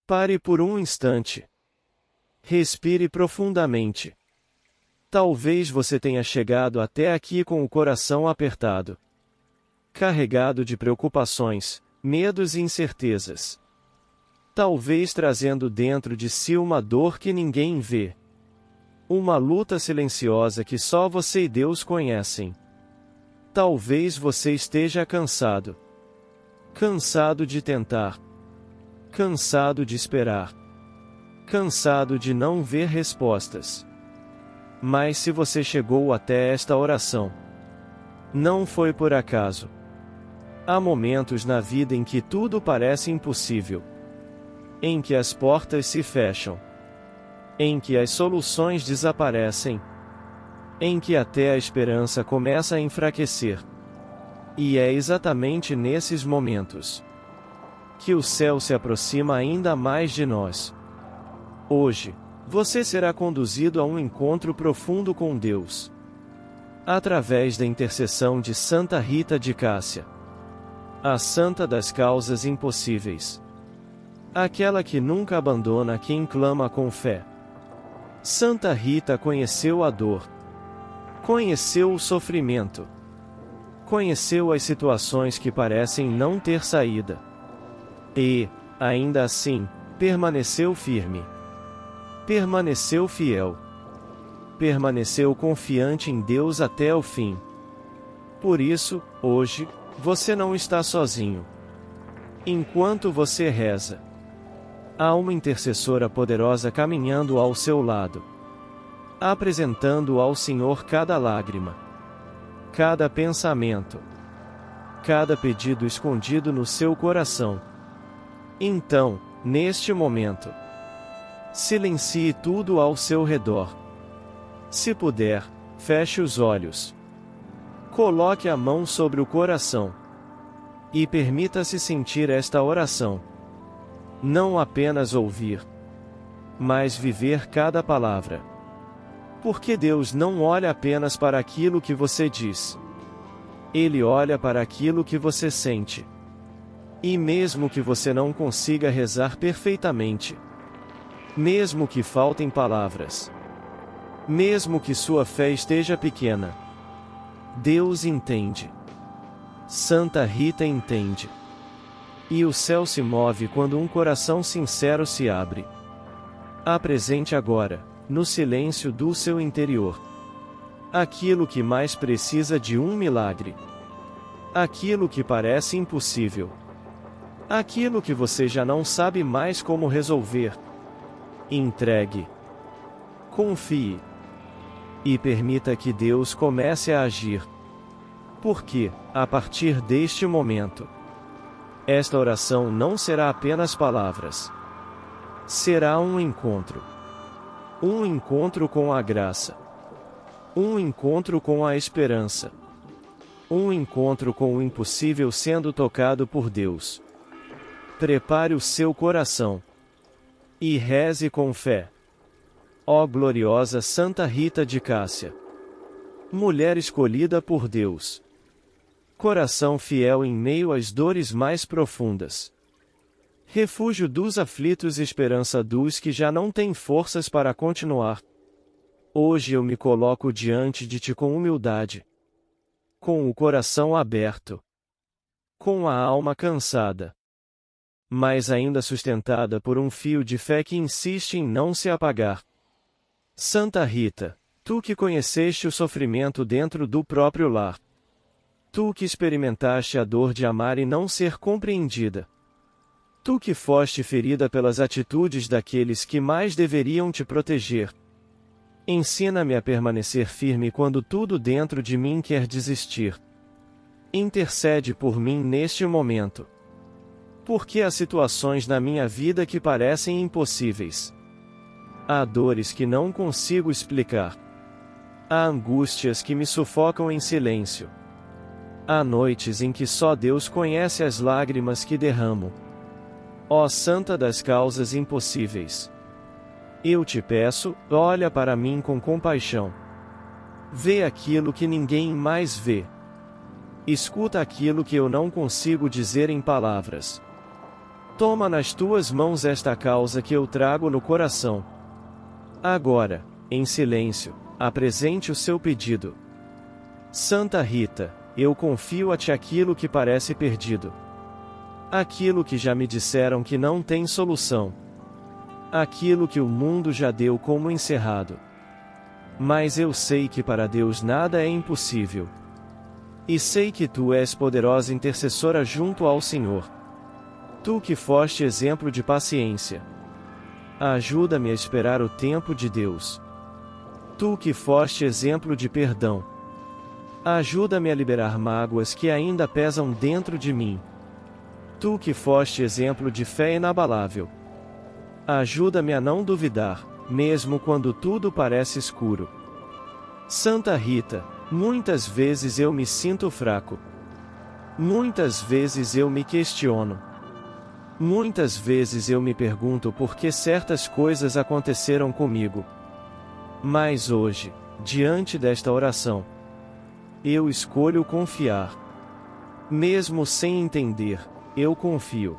Pare por um instante. Respire profundamente. Talvez você tenha chegado até aqui com o coração apertado, carregado de preocupações, medos e incertezas. Talvez trazendo dentro de si uma dor que ninguém vê. Uma luta silenciosa que só você e Deus conhecem. Talvez você esteja cansado. Cansado de tentar. Cansado de esperar. Cansado de não ver respostas. Mas se você chegou até esta oração, não foi por acaso. Há momentos na vida em que tudo parece impossível. Em que as portas se fecham. Em que as soluções desaparecem. Em que até a esperança começa a enfraquecer. E é exatamente nesses momentos que o céu se aproxima ainda mais de nós. Hoje, você será conduzido a um encontro profundo com Deus, através da intercessão de Santa Rita de Cássia, a santa das causas impossíveis, aquela que nunca abandona quem clama com fé. Santa Rita conheceu a dor, conheceu o sofrimento, conheceu as situações que parecem não ter saída. E, ainda assim, permaneceu firme. Permaneceu fiel. Permaneceu confiante em Deus até o fim. Por isso, hoje, você não está sozinho. Enquanto você reza, há uma intercessora poderosa caminhando ao seu lado, apresentando ao Senhor cada lágrima, cada pensamento, cada pedido escondido no seu coração. Então, neste momento, silencie tudo ao seu redor. Se puder, feche os olhos. Coloque a mão sobre o coração. E permita-se sentir esta oração. Não apenas ouvir, mas viver cada palavra. Porque Deus não olha apenas para aquilo que você diz. Ele olha para aquilo que você sente. E mesmo que você não consiga rezar perfeitamente, mesmo que faltem palavras, mesmo que sua fé esteja pequena, Deus entende. Santa Rita entende. E o céu se move quando um coração sincero se abre. Apresente agora, no silêncio do seu interior, aquilo que mais precisa de um milagre. Aquilo que parece impossível. Aquilo que você já não sabe mais como resolver. Entregue. Confie. E permita que Deus comece a agir. Porque, a partir deste momento, esta oração não será apenas palavras. Será um encontro. Um encontro com a graça. Um encontro com a esperança. Um encontro com o impossível sendo tocado por Deus. Prepare o seu coração. E reze com fé. Ó gloriosa Santa Rita de Cássia, mulher escolhida por Deus, coração fiel em meio às dores mais profundas, refúgio dos aflitos e esperança dos que já não têm forças para continuar. Hoje eu me coloco diante de ti com humildade, com o coração aberto, com a alma cansada, mas ainda sustentada por um fio de fé que insiste em não se apagar. Santa Rita, tu que conheceste o sofrimento dentro do próprio lar, tu que experimentaste a dor de amar e não ser compreendida, tu que foste ferida pelas atitudes daqueles que mais deveriam te proteger, ensina-me a permanecer firme quando tudo dentro de mim quer desistir. Intercede por mim neste momento. Porque há situações na minha vida que parecem impossíveis. Há dores que não consigo explicar. Há angústias que me sufocam em silêncio. Há noites em que só Deus conhece as lágrimas que derramo. Ó Santa das causas impossíveis, eu te peço, olha para mim com compaixão. Vê aquilo que ninguém mais vê. Escuta aquilo que eu não consigo dizer em palavras. Toma nas tuas mãos esta causa que eu trago no coração. Agora, em silêncio, apresente o seu pedido. Santa Rita, eu confio a ti aquilo que parece perdido. Aquilo que já me disseram que não tem solução. Aquilo que o mundo já deu como encerrado. Mas eu sei que para Deus nada é impossível. E sei que tu és poderosa intercessora junto ao Senhor. Tu que foste exemplo de paciência. Ajuda-me a esperar o tempo de Deus. Tu que foste exemplo de perdão. Ajuda-me a liberar mágoas que ainda pesam dentro de mim. Tu que foste exemplo de fé inabalável. Ajuda-me a não duvidar, mesmo quando tudo parece escuro. Santa Rita, muitas vezes eu me sinto fraco. Muitas vezes eu me questiono. Muitas vezes eu me pergunto por que certas coisas aconteceram comigo. Mas hoje, diante desta oração, eu escolho confiar. Mesmo sem entender, eu confio.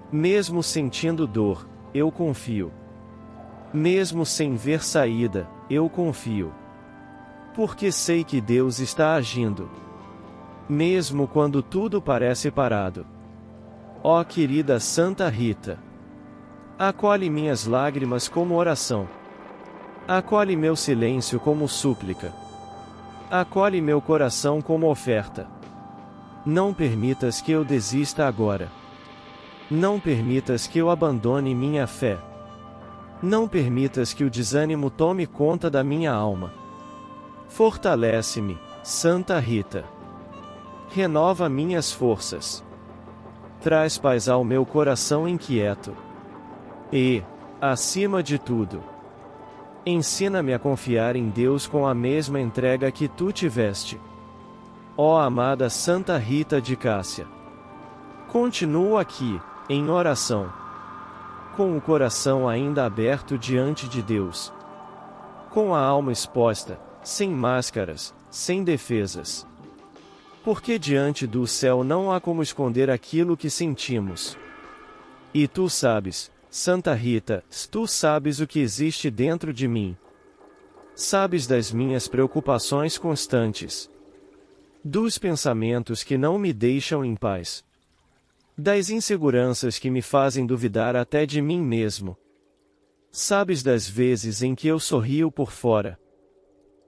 Mesmo sentindo dor, eu confio. Mesmo sem ver saída, eu confio. Porque sei que Deus está agindo. Mesmo quando tudo parece parado. Ó querida Santa Rita, acolhe minhas lágrimas como oração. Acolhe meu silêncio como súplica. Acolhe meu coração como oferta. Não permitas que eu desista agora. Não permitas que eu abandone minha fé. Não permitas que o desânimo tome conta da minha alma. Fortalece-me, Santa Rita. Renova minhas forças. Traz paz ao meu coração inquieto. E, acima de tudo, ensina-me a confiar em Deus com a mesma entrega que tu tiveste. Ó amada Santa Rita de Cássia, continuo aqui, em oração, com o coração ainda aberto diante de Deus, com a alma exposta, sem máscaras, sem defesas. Porque diante do céu não há como esconder aquilo que sentimos. E tu sabes, Santa Rita, tu sabes o que existe dentro de mim. Sabes das minhas preocupações constantes. Dos pensamentos que não me deixam em paz. Das inseguranças que me fazem duvidar até de mim mesmo. Sabes das vezes em que eu sorrio por fora,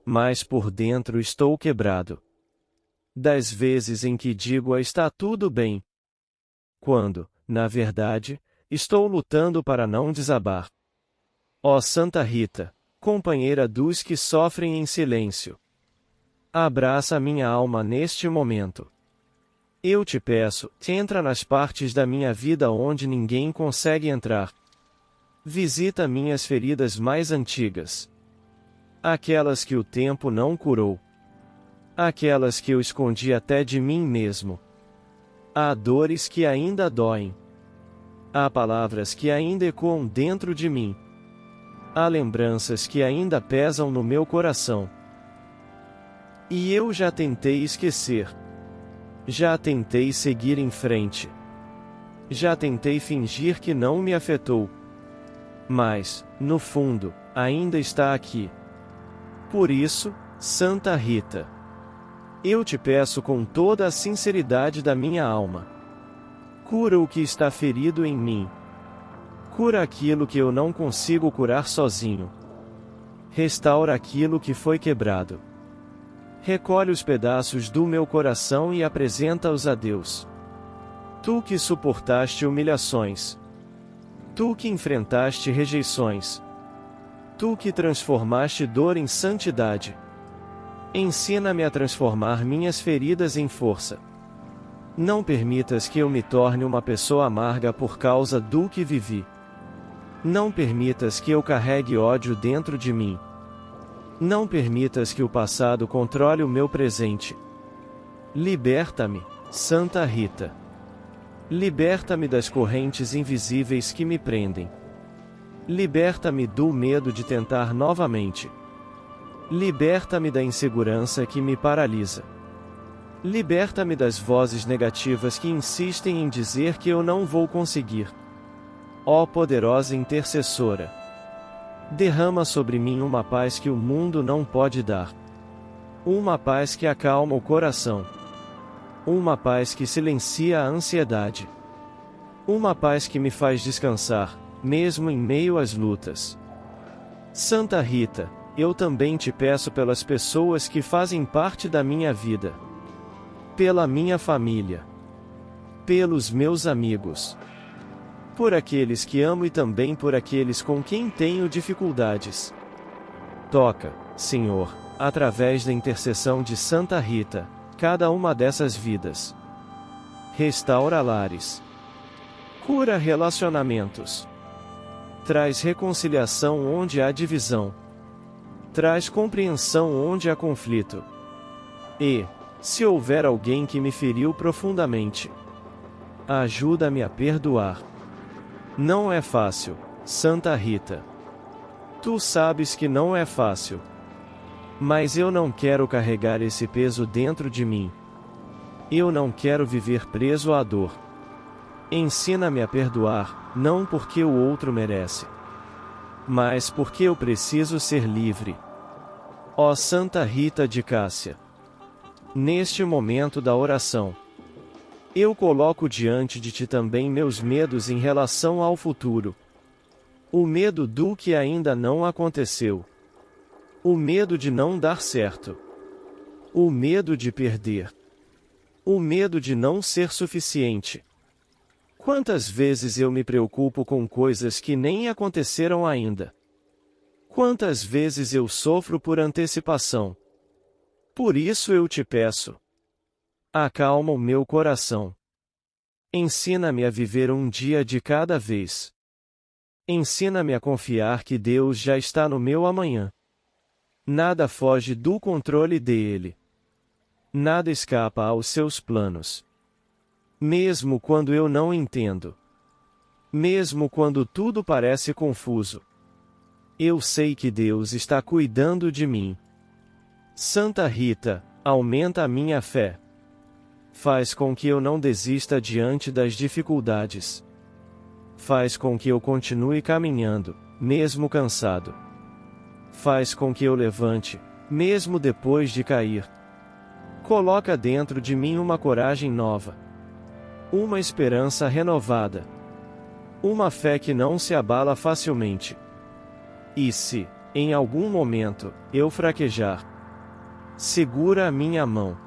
mas por dentro estou quebrado. Das vezes em que digo está tudo bem, quando, na verdade, estou lutando para não desabar. Ó Santa Rita, companheira dos que sofrem em silêncio, abraça minha alma neste momento. Eu te peço, entra nas partes da minha vida onde ninguém consegue entrar. Visita minhas feridas mais antigas. Aquelas que o tempo não curou. Aquelas que eu escondi até de mim mesmo. Há dores que ainda doem. Há palavras que ainda ecoam dentro de mim. Há lembranças que ainda pesam no meu coração. E eu já tentei esquecer. Já tentei seguir em frente. Já tentei fingir que não me afetou. Mas, no fundo, ainda está aqui. Por isso, Santa Rita, eu te peço com toda a sinceridade da minha alma. Cura o que está ferido em mim. Cura aquilo que eu não consigo curar sozinho. Restaura aquilo que foi quebrado. Recolhe os pedaços do meu coração e apresenta-os a Deus. Tu que suportaste humilhações. Tu que enfrentaste rejeições. Tu que transformaste dor em santidade. Ensina-me a transformar minhas feridas em força. Não permitas que eu me torne uma pessoa amarga por causa do que vivi. Não permitas que eu carregue ódio dentro de mim. Não permitas que o passado controle o meu presente. Liberta-me, Santa Rita. Liberta-me das correntes invisíveis que me prendem. Liberta-me do medo de tentar novamente. Liberta-me da insegurança que me paralisa. Liberta-me das vozes negativas que insistem em dizer que eu não vou conseguir. Ó poderosa intercessora, derrama sobre mim uma paz que o mundo não pode dar. Uma paz que acalma o coração. Uma paz que silencia a ansiedade. Uma paz que me faz descansar, mesmo em meio às lutas. Santa Rita, eu também te peço pelas pessoas que fazem parte da minha vida. Pela minha família. Pelos meus amigos. Por aqueles que amo e também por aqueles com quem tenho dificuldades. Toca, Senhor, através da intercessão de Santa Rita, cada uma dessas vidas. Restaura lares. Cura relacionamentos. Traz reconciliação onde há divisão. Traz compreensão onde há conflito. E, se houver alguém que me feriu profundamente, ajuda-me a perdoar. Não é fácil, Santa Rita. Tu sabes que não é fácil. Mas eu não quero carregar esse peso dentro de mim. Eu não quero viver preso à dor. Ensina-me a perdoar, não porque o outro merece, mas porque eu preciso ser livre. Ó Santa Rita de Cássia, neste momento da oração, eu coloco diante de ti também meus medos em relação ao futuro. O medo do que ainda não aconteceu. O medo de não dar certo. O medo de perder. O medo de não ser suficiente. Quantas vezes eu me preocupo com coisas que nem aconteceram ainda? Quantas vezes eu sofro por antecipação? Por isso eu te peço. Acalma o meu coração. Ensina-me a viver um dia de cada vez. Ensina-me a confiar que Deus já está no meu amanhã. Nada foge do controle dele. Nada escapa aos seus planos. Mesmo quando eu não entendo. Mesmo quando tudo parece confuso. Eu sei que Deus está cuidando de mim. Santa Rita, aumenta a minha fé. Faz com que eu não desista diante das dificuldades. Faz com que eu continue caminhando, mesmo cansado. Faz com que eu levante, mesmo depois de cair. Coloca dentro de mim uma coragem nova. Uma esperança renovada. Uma fé que não se abala facilmente. E se, em algum momento, eu fraquejar, segura a minha mão.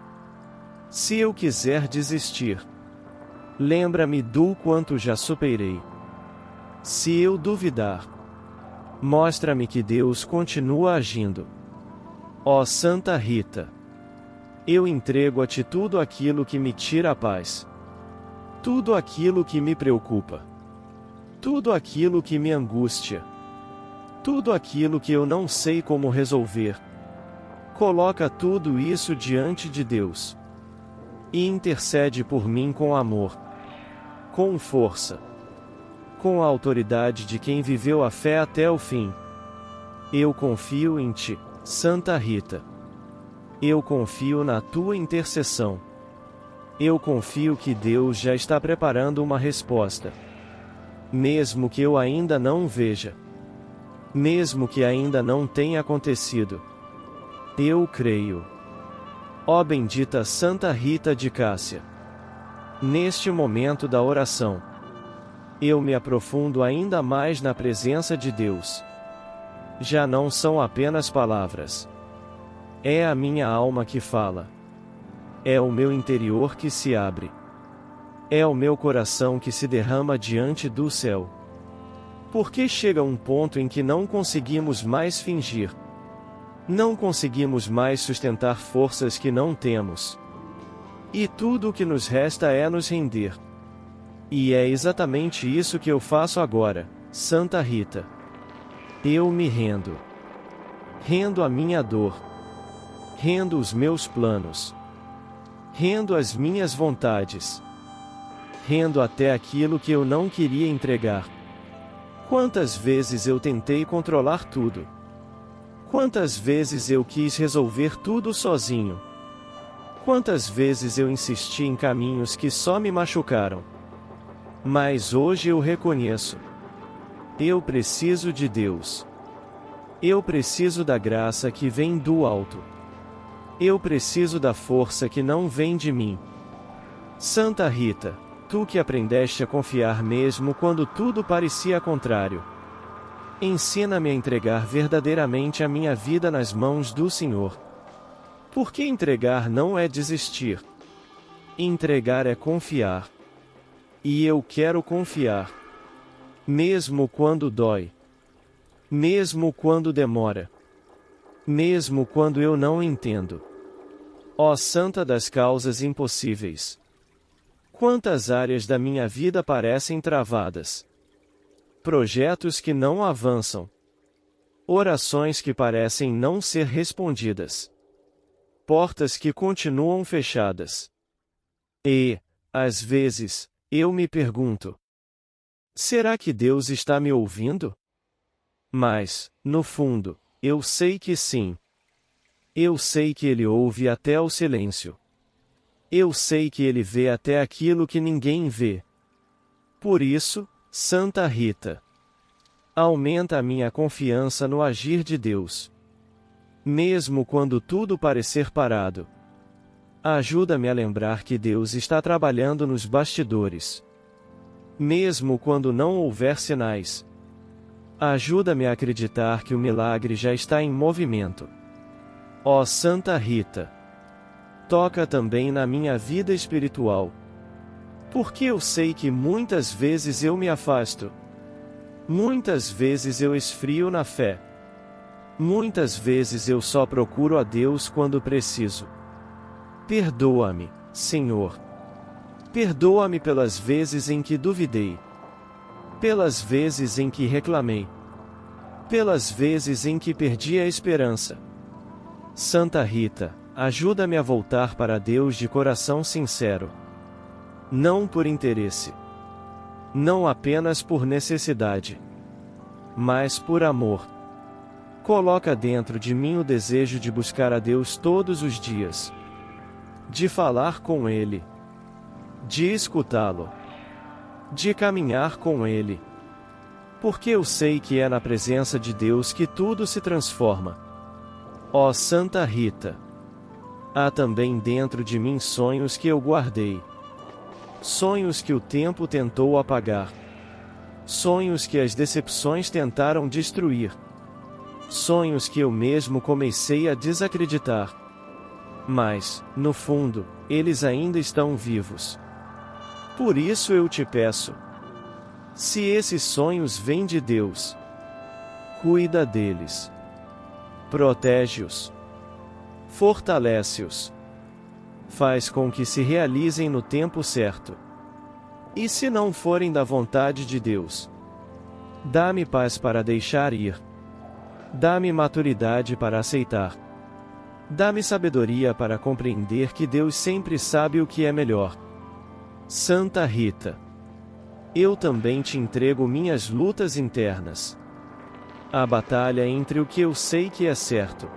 Se eu quiser desistir, lembra-me do quanto já superei. Se eu duvidar, mostra-me que Deus continua agindo. Ó Santa Rita, eu entrego a ti tudo aquilo que me tira a paz. Tudo aquilo que me preocupa. Tudo aquilo que me angustia. Tudo aquilo que eu não sei como resolver. Coloca tudo isso diante de Deus. E intercede por mim com amor. Com força. Com a autoridade de quem viveu a fé até o fim. Eu confio em ti, Santa Rita. Eu confio na tua intercessão. Eu confio que Deus já está preparando uma resposta. Mesmo que eu ainda não veja. Mesmo que ainda não tenha acontecido. Eu creio. Ó bendita Santa Rita de Cássia. Neste momento da oração, eu me aprofundo ainda mais na presença de Deus. Já não são apenas palavras. É a minha alma que fala. É o meu interior que se abre. É o meu coração que se derrama diante do céu. Porque chega um ponto em que não conseguimos mais fingir. Não conseguimos mais sustentar forças que não temos. E tudo o que nos resta é nos render. E é exatamente isso que eu faço agora, Santa Rita. Eu me rendo. Rendo a minha dor. Rendo os meus planos. Rendo as minhas vontades. Rendo até aquilo que eu não queria entregar. Quantas vezes eu tentei controlar tudo? Quantas vezes eu quis resolver tudo sozinho? Quantas vezes eu insisti em caminhos que só me machucaram. Mas hoje eu reconheço. Eu preciso de Deus. Eu preciso da graça que vem do alto. Eu preciso da força que não vem de mim. Santa Rita, tu que aprendeste a confiar mesmo quando tudo parecia contrário. Ensina-me a entregar verdadeiramente a minha vida nas mãos do Senhor. Porque entregar não é desistir. Entregar é confiar. E eu quero confiar. Mesmo quando dói. Mesmo quando demora. Mesmo quando eu não entendo. Ó Santa das causas impossíveis! Quantas áreas da minha vida parecem travadas. Projetos que não avançam. Orações que parecem não ser respondidas. Portas que continuam fechadas. E, às vezes, eu me pergunto: será que Deus está me ouvindo? Mas, no fundo, eu sei que sim. Eu sei que Ele ouve até o silêncio. Eu sei que Ele vê até aquilo que ninguém vê. Por isso, Santa Rita, aumenta a minha confiança no agir de Deus. Mesmo quando tudo parecer parado. Ajuda-me a lembrar que Deus está trabalhando nos bastidores. Mesmo quando não houver sinais. Ajuda-me a acreditar que o milagre já está em movimento. Ó Santa Rita, toca também na minha vida espiritual. Porque eu sei que muitas vezes eu me afasto. Muitas vezes eu esfrio na fé. Muitas vezes eu só procuro a Deus quando preciso. Perdoa-me, Senhor. Perdoa-me pelas vezes em que duvidei. Pelas vezes em que reclamei. Pelas vezes em que perdi a esperança. Santa Rita, ajuda-me a voltar para Deus de coração sincero. Não por interesse. Não apenas por necessidade. Mas por amor. Coloca dentro de mim o desejo de buscar a Deus todos os dias. De falar com Ele. De escutá-lo. De caminhar com Ele. Porque eu sei que é na presença de Deus que tudo se transforma. Ó Santa Rita! Há também dentro de mim sonhos que eu guardei. Sonhos que o tempo tentou apagar. Sonhos que as decepções tentaram destruir. Sonhos que eu mesmo comecei a desacreditar. Mas, no fundo, eles ainda estão vivos. Por isso eu te peço. Se esses sonhos vêm de Deus, cuida deles. Protege-os. Fortalece-os. Faz com que se realizem no tempo certo. E se não forem da vontade de Deus, dá-me paz para deixar ir. Dá-me maturidade para aceitar. Dá-me sabedoria para compreender que Deus sempre sabe o que é melhor. Santa Rita, eu também te entrego minhas lutas internas. A batalha entre o que eu sei que é certo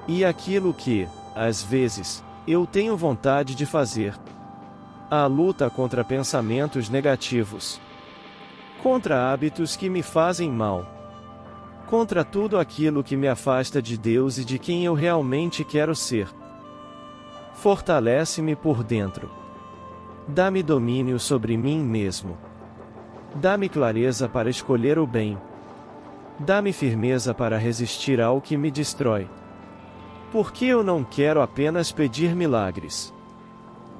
e aquilo que, às vezes, eu tenho vontade de fazer. A luta contra pensamentos negativos. Contra hábitos que me fazem mal. Contra tudo aquilo que me afasta de Deus e de quem eu realmente quero ser. Fortalece-me por dentro. Dá-me domínio sobre mim mesmo. Dá-me clareza para escolher o bem. Dá-me firmeza para resistir ao que me destrói. Porque eu não quero apenas pedir milagres.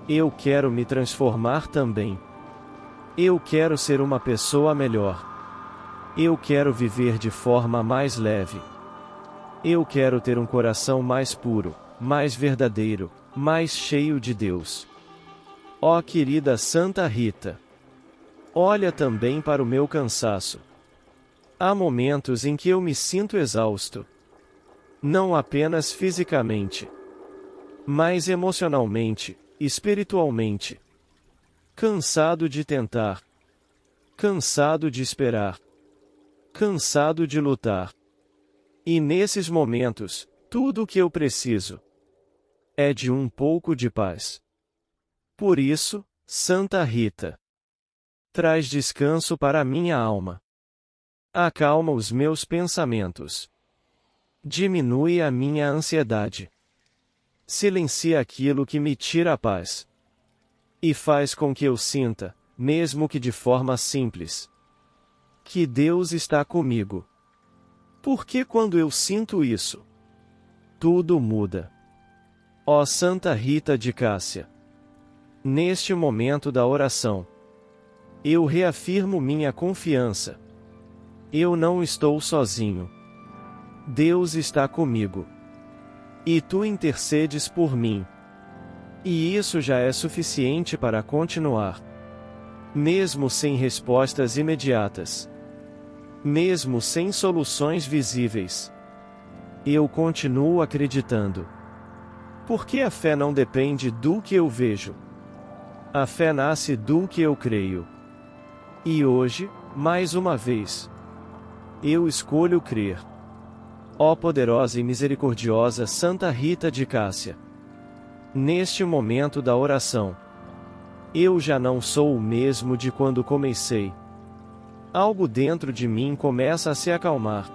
Eu quero me transformar também. Eu quero ser uma pessoa melhor. Eu quero viver de forma mais leve. Eu quero ter um coração mais puro, mais verdadeiro, mais cheio de Deus. Ó querida Santa Rita! Olha também para o meu cansaço. Há momentos em que eu me sinto exausto. Não apenas fisicamente, mas emocionalmente, espiritualmente. Cansado de tentar. Cansado de esperar. Cansado de lutar. E nesses momentos, tudo o que eu preciso é de um pouco de paz. Por isso, Santa Rita, traz descanso para a minha alma. Acalma os meus pensamentos. Diminui a minha ansiedade. Silencia aquilo que me tira a paz. E faz com que eu sinta, mesmo que de forma simples, que Deus está comigo. Porque quando eu sinto isso, tudo muda. Ó Santa Rita de Cássia, neste momento da oração, eu reafirmo minha confiança. Eu não estou sozinho. Deus está comigo. E tu intercedes por mim. E isso já é suficiente para continuar. Mesmo sem respostas imediatas. Mesmo sem soluções visíveis. Eu continuo acreditando. Porque a fé não depende do que eu vejo. A fé nasce do que eu creio. E hoje, mais uma vez, eu escolho crer. Ó poderosa e misericordiosa Santa Rita de Cássia, neste momento da oração, eu já não sou o mesmo de quando comecei. Algo dentro de mim começa a se acalmar.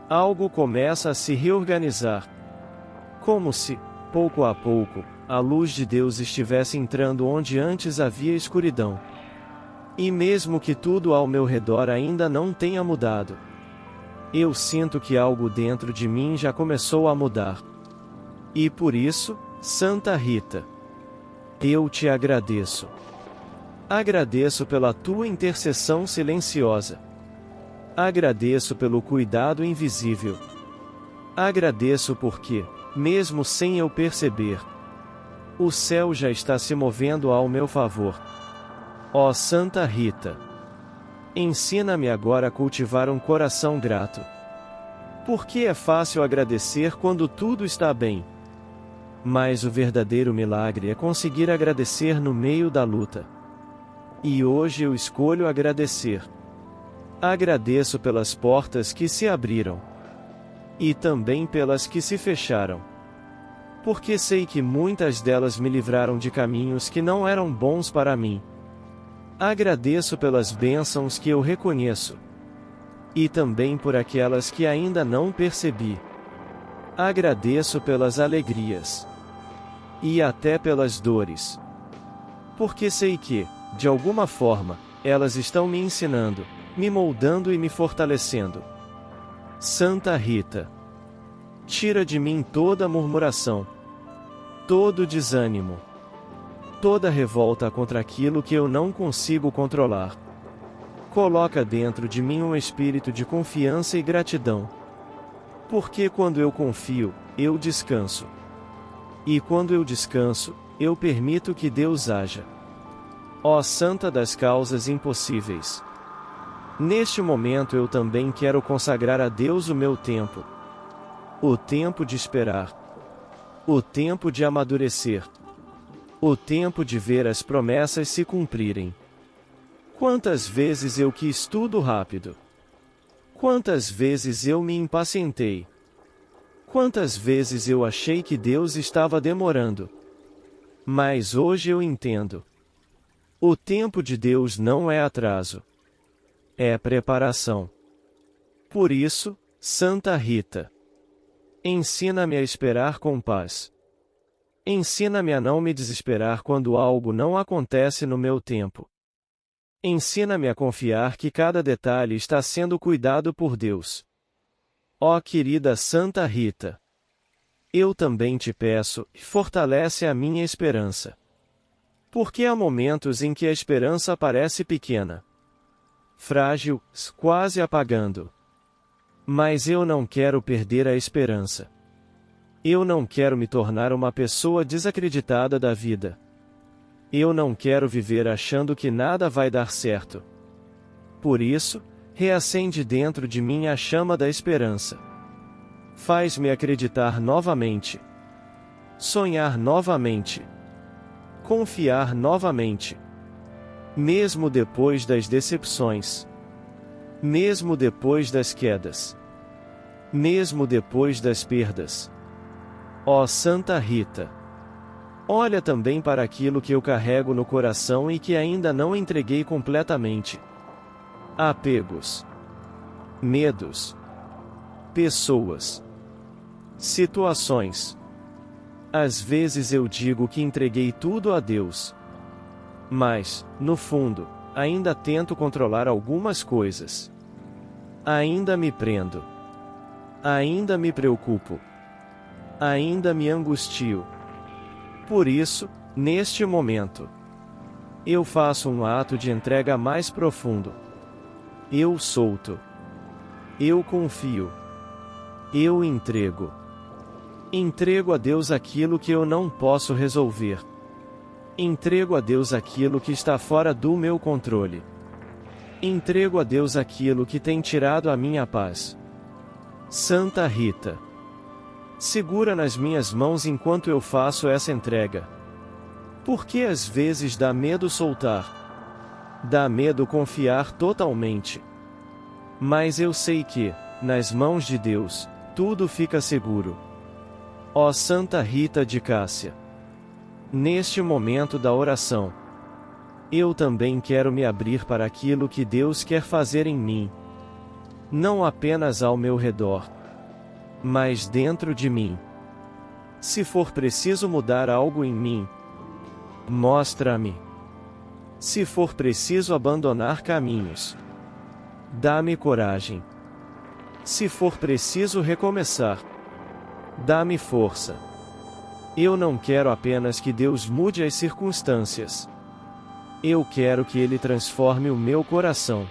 Algo começa a se reorganizar. Como se, pouco a pouco, a luz de Deus estivesse entrando onde antes havia escuridão. E mesmo que tudo ao meu redor ainda não tenha mudado, eu sinto que algo dentro de mim já começou a mudar. E por isso, Santa Rita, eu te agradeço. Agradeço pela tua intercessão silenciosa. Agradeço pelo cuidado invisível. Agradeço porque, mesmo sem eu perceber, o céu já está se movendo ao meu favor. Ó Santa Rita, ensina-me agora a cultivar um coração grato. Porque é fácil agradecer quando tudo está bem. Mas o verdadeiro milagre é conseguir agradecer no meio da luta. E hoje eu escolho agradecer. Agradeço pelas portas que se abriram. E também pelas que se fecharam. Porque sei que muitas delas me livraram de caminhos que não eram bons para mim. Agradeço pelas bênçãos que eu reconheço. E também por aquelas que ainda não percebi. Agradeço pelas alegrias. E até pelas dores. Porque sei que, de alguma forma, elas estão me ensinando, me moldando e me fortalecendo. Santa Rita, tira de mim toda murmuração, todo desânimo, toda revolta contra aquilo que eu não consigo controlar. Coloca dentro de mim um espírito de confiança e gratidão. Porque quando eu confio, eu descanso. E quando eu descanso, eu permito que Deus haja. Ó Santa das causas impossíveis, neste momento eu também quero consagrar a Deus o meu tempo. O tempo de esperar. O tempo de amadurecer. O tempo de ver as promessas se cumprirem. Quantas vezes eu quis tudo rápido. Quantas vezes eu me impacientei. Quantas vezes eu achei que Deus estava demorando. Mas hoje eu entendo. O tempo de Deus não é atraso. É preparação. Por isso, Santa Rita, ensina-me a esperar com paz. Ensina-me a não me desesperar quando algo não acontece no meu tempo. Ensina-me a confiar que cada detalhe está sendo cuidado por Deus. Ó querida Santa Rita, eu também te peço, fortalece a minha esperança. Porque há momentos em que a esperança parece pequena, frágil, quase apagando. Mas eu não quero perder a esperança. Eu não quero me tornar uma pessoa desacreditada da vida. Eu não quero viver achando que nada vai dar certo. Por isso, reacende dentro de mim a chama da esperança. Faz-me acreditar novamente. Sonhar novamente. Confiar novamente. Mesmo depois das decepções. Mesmo depois das quedas. Mesmo depois das perdas. Ó Santa Rita, olha também para aquilo que eu carrego no coração e que ainda não entreguei completamente. Apegos, medos, pessoas, situações. Às vezes eu digo que entreguei tudo a Deus. Mas, no fundo, ainda tento controlar algumas coisas. Ainda me prendo. Ainda me preocupo. Ainda me angustio. Por isso, neste momento, eu faço um ato de entrega mais profundo. Eu solto. Eu confio. Eu entrego. Entrego a Deus aquilo que eu não posso resolver. Entrego a Deus aquilo que está fora do meu controle. Entrego a Deus aquilo que tem tirado a minha paz. Santa Rita, segura nas minhas mãos enquanto eu faço essa entrega. Porque às vezes dá medo soltar. Dá medo confiar totalmente. Mas eu sei que, nas mãos de Deus, tudo fica seguro. Ó Santa Rita de Cássia, neste momento da oração, eu também quero me abrir para aquilo que Deus quer fazer em mim. Não apenas ao meu redor, mas dentro de mim. Se for preciso mudar algo em mim, mostra-me. Se for preciso abandonar caminhos, dá-me coragem. Se for preciso recomeçar, dá-me força. Eu não quero apenas que Deus mude as circunstâncias. Eu quero que Ele transforme o meu coração.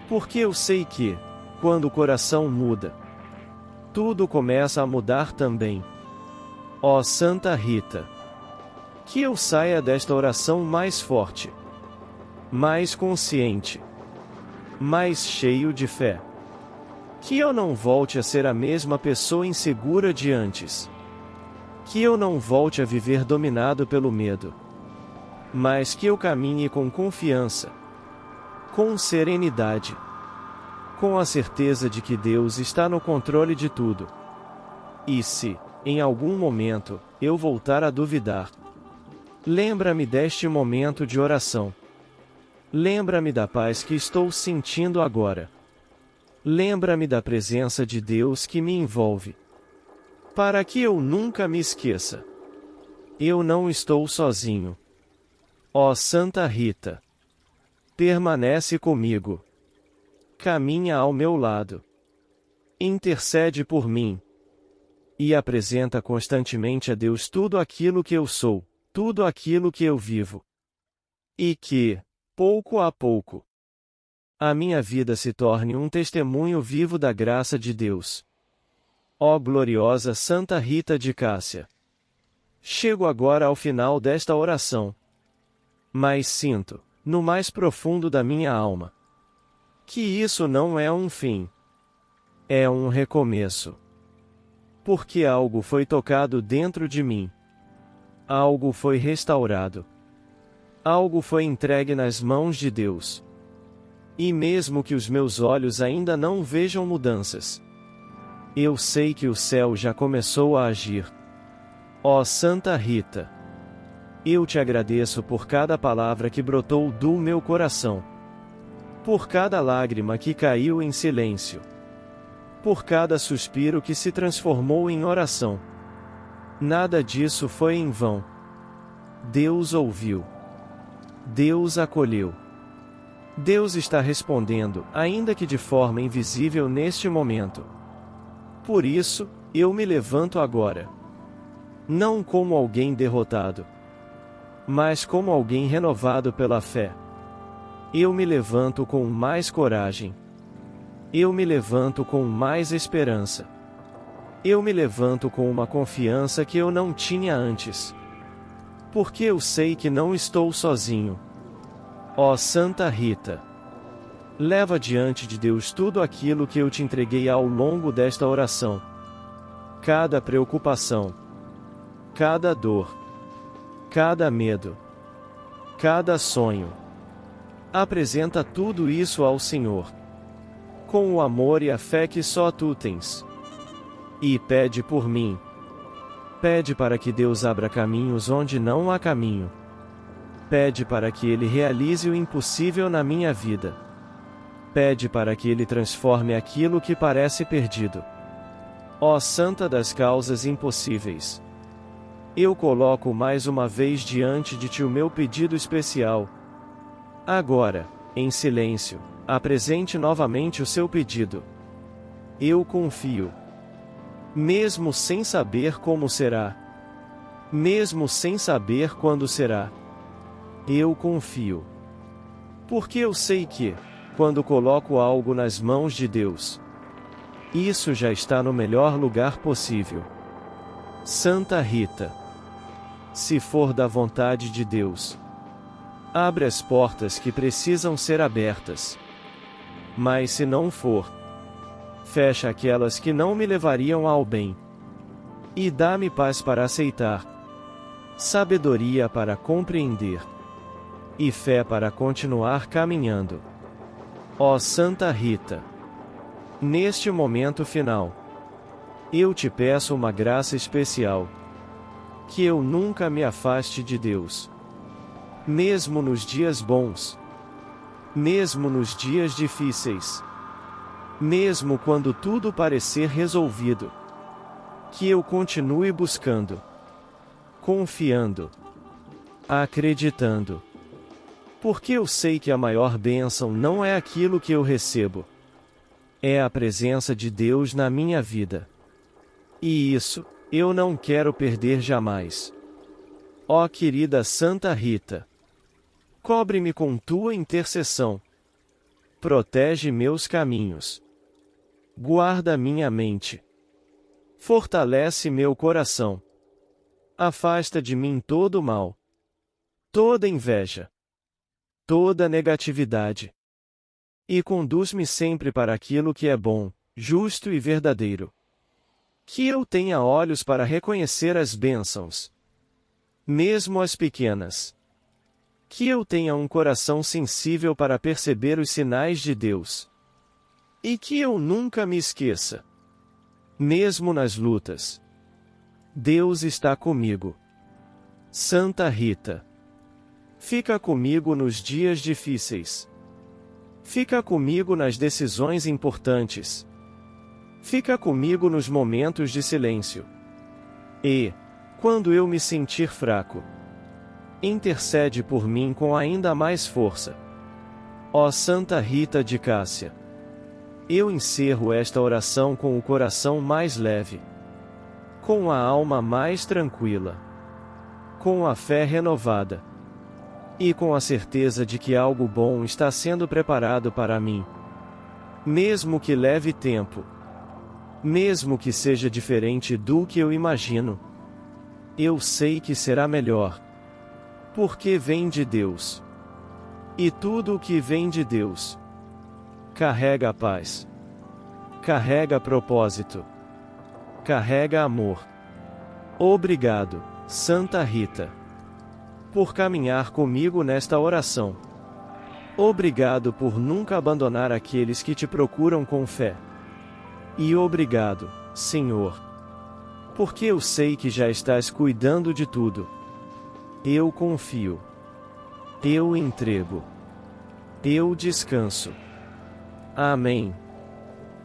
Porque eu sei que, quando o coração muda, tudo começa a mudar também. Ó Santa Rita, que eu saia desta oração mais forte, mais consciente, mais cheio de fé. Que eu não volte a ser a mesma pessoa insegura de antes. Que eu não volte a viver dominado pelo medo. Mas que eu caminhe com confiança, com serenidade, com a certeza de que Deus está no controle de tudo. E se, em algum momento, eu voltar a duvidar, lembra-me deste momento de oração. Lembra-me da paz que estou sentindo agora. Lembra-me da presença de Deus que me envolve. Para que eu nunca me esqueça. Eu não estou sozinho. Ó Santa Rita, permanece comigo. Caminha ao meu lado. Intercede por mim. E apresenta constantemente a Deus tudo aquilo que eu sou, tudo aquilo que eu vivo. E que, pouco a pouco, a minha vida se torne um testemunho vivo da graça de Deus. Ó gloriosa Santa Rita de Cássia, chego agora ao final desta oração. Mas sinto, no mais profundo da minha alma, que isso não é um fim. É um recomeço. Porque algo foi tocado dentro de mim. Algo foi restaurado. Algo foi entregue nas mãos de Deus. E mesmo que os meus olhos ainda não vejam mudanças, eu sei que o céu já começou a agir. Ó Santa Rita, eu te agradeço por cada palavra que brotou do meu coração. Por cada lágrima que caiu em silêncio. Por cada suspiro que se transformou em oração. Nada disso foi em vão. Deus ouviu. Deus acolheu. Deus está respondendo, ainda que de forma invisível neste momento. Por isso, eu me levanto agora. Não como alguém derrotado, mas como alguém renovado pela fé. Eu me levanto com mais coragem. Eu me levanto com mais esperança. Eu me levanto com uma confiança que eu não tinha antes. Porque eu sei que não estou sozinho. Ó Santa Rita, leva diante de Deus tudo aquilo que eu te entreguei ao longo desta oração. Cada preocupação, cada dor, cada medo, cada sonho. Apresenta tudo isso ao Senhor, com o amor e a fé que só tu tens. E pede por mim. Pede para que Deus abra caminhos onde não há caminho. Pede para que Ele realize o impossível na minha vida. Pede para que Ele transforme aquilo que parece perdido. Ó Santa das causas impossíveis! Eu coloco mais uma vez diante de Ti o meu pedido especial. Agora, em silêncio, apresente novamente o seu pedido. Eu confio. Mesmo sem saber como será. Mesmo sem saber quando será. Eu confio. Porque eu sei que, quando coloco algo nas mãos de Deus, isso já está no melhor lugar possível. Santa Rita. Se for da vontade de Deus, abre as portas que precisam ser abertas. Mas se não for, fecha aquelas que não me levariam ao bem. E dá-me paz para aceitar, sabedoria para compreender, e fé para continuar caminhando. Ó Santa Rita! Neste momento final, eu te peço uma graça especial. Que eu nunca me afaste de Deus. Mesmo nos dias bons. Mesmo nos dias difíceis. Mesmo quando tudo parecer resolvido. Que eu continue buscando. Confiando. Acreditando. Porque eu sei que a maior bênção não é aquilo que eu recebo. É a presença de Deus na minha vida. E isso, eu não quero perder jamais. Ó querida Santa Rita! Cobre-me com tua intercessão. Protege meus caminhos. Guarda minha mente. Fortalece meu coração. Afasta de mim todo o mal. Toda inveja. Toda negatividade. E conduz-me sempre para aquilo que é bom, justo e verdadeiro. Que eu tenha olhos para reconhecer as bênçãos, mesmo as pequenas. Que eu tenha um coração sensível para perceber os sinais de Deus. E que eu nunca me esqueça, mesmo nas lutas, Deus está comigo. Santa Rita! Fica comigo nos dias difíceis. Fica comigo nas decisões importantes. Fica comigo nos momentos de silêncio. E, quando eu me sentir fraco, intercede por mim com ainda mais força. Ó Santa Rita de Cássia! Eu encerro esta oração com o coração mais leve, com a alma mais tranquila, com a fé renovada, e com a certeza de que algo bom está sendo preparado para mim. Mesmo que leve tempo, mesmo que seja diferente do que eu imagino, eu sei que será melhor, porque vem de Deus. E tudo o que vem de Deus carrega a paz, carrega propósito, carrega amor. Obrigado, Santa Rita, por caminhar comigo nesta oração. Obrigado por nunca abandonar aqueles que te procuram com fé. E obrigado, Senhor, porque eu sei que já estás cuidando de tudo. Eu confio. Eu entrego. Eu descanso. Amém.